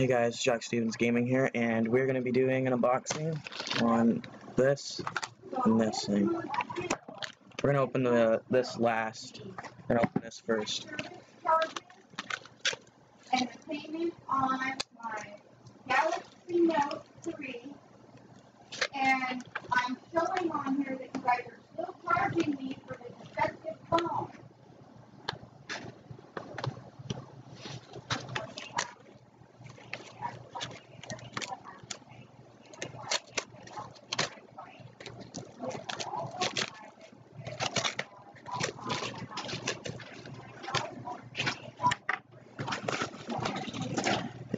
Hey guys, Jack Stevens Gaming here, and we're going to be doing an unboxing on this and this thing. We're going to open this last. We're going to open this first. And the payment on my Galaxy Note 3, and I'm showing on here that you guys are still charging me for the defective phone.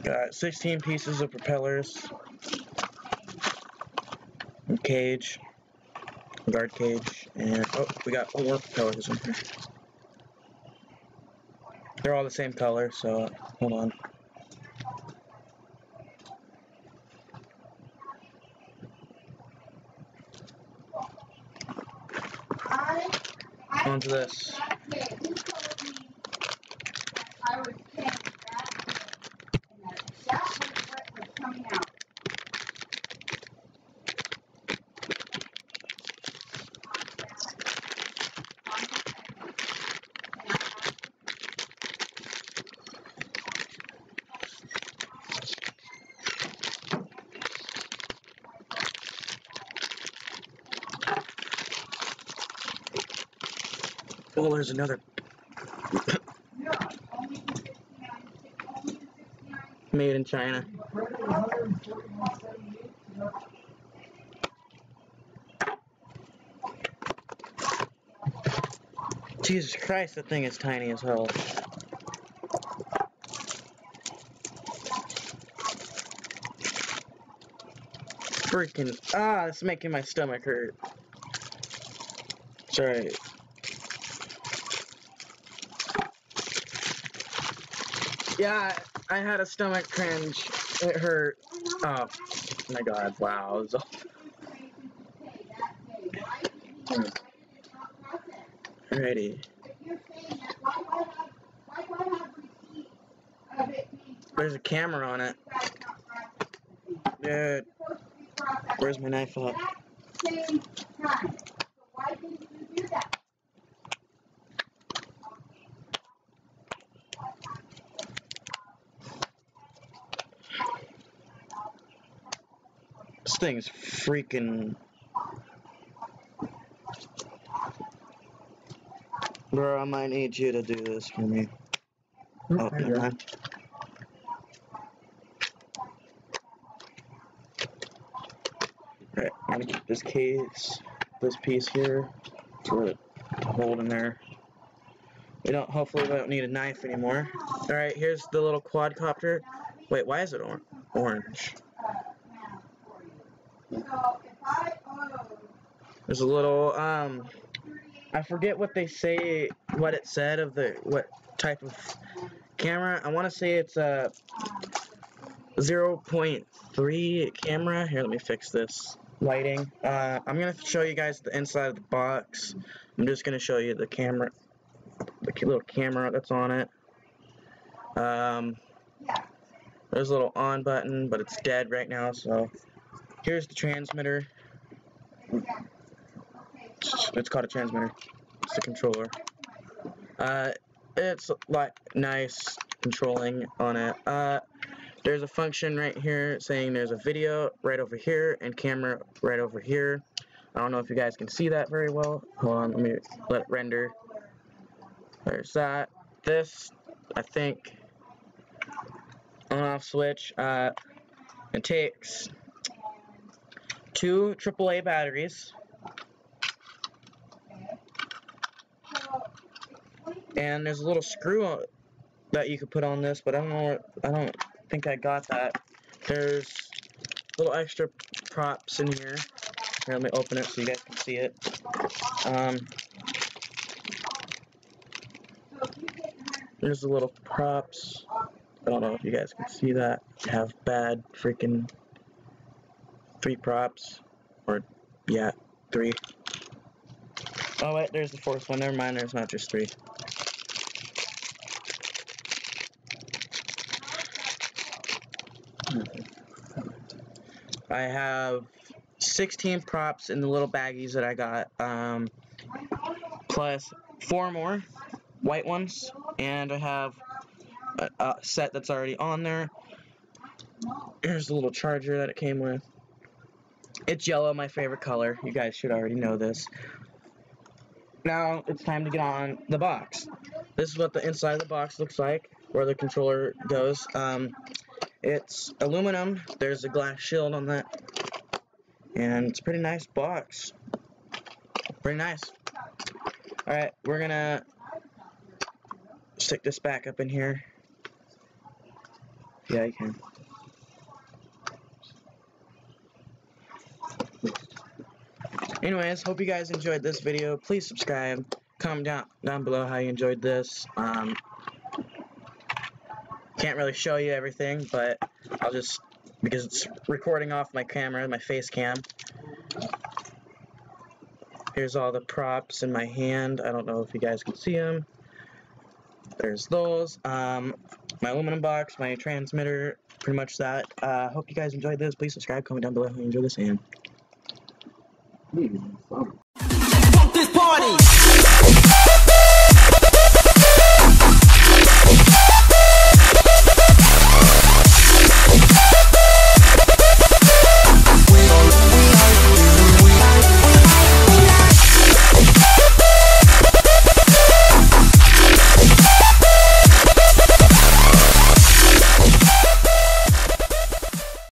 Got 16 pieces of propellers, a cage, a guard cage, and oh, we got more propellers in here. They're all the same color, so hold on. Onto this. I was saying that was what was coming out. Oh, there's another. Made in China. Jesus Christ, that thing is tiny as hell. Freaking, it's making my stomach hurt. Sorry. Yeah, I had a stomach cringe. It hurt. Oh my god, wow. Alrighty. There's a camera on it. Dude. Where's my knife at? This thing's freaking... Bro, I might need you to do this for me. Oh, never mind. Alright, I'm gonna keep this case, this piece here, to hold in there. Hopefully we don't need a knife anymore. Alright, here's the little quadcopter. Wait, why is it orange? There's a little, I forget what they say, what it said of what type of camera. I want to say it's a 0.3 camera. Here, let me fix this lighting. I'm going to show you guys the inside of the box. I'm just going to show you the camera, the little camera that's on it. There's a little on button, but it's dead right now, so here's the transmitter. It's called a transmitter. It's the controller. It's like nice controlling on it. There's a function right here saying there's a video right over here and camera right over here. I don't know if you guys can see that very well. Hold on, let me let it render. There's that. This, I think, on-off switch. It takes 2 AAA batteries. And there's a little screw that you could put on this, but I don't think I got that. There's little extra props in here. Here, let me open it so you guys can see it. There's the little props. I don't know if you guys can see that. I have bad freaking 3 props. Or, yeah, 3. Oh wait, there's the 4th one. Never mind, there's not just 3. I have 16 props in the little baggies that I got, plus 4 more white ones, and I have a set that's already on there. Here's the little charger that it came with. It's yellow, my favorite color. You guys should already know this. Now it's time to get on the box. This is what the inside of the box looks like, where the controller goes. It's aluminum. There's a glass shield on that, and it's a pretty nice box. Pretty nice. Alright, we're gonna stick this back up in here. Yeah, you can. Anyways, hope you guys enjoyed this video. Please subscribe. Comment down below how you enjoyed this. Can't really show you everything, but I'll just, because it's recording off my camera, my face cam. Here's all the props in my hand. I don't know if you guys can see them. There's those. My aluminum box, my transmitter, pretty much that. Hope you guys enjoyed this. Please subscribe, comment down below how you enjoyed this, and... Fuck this party!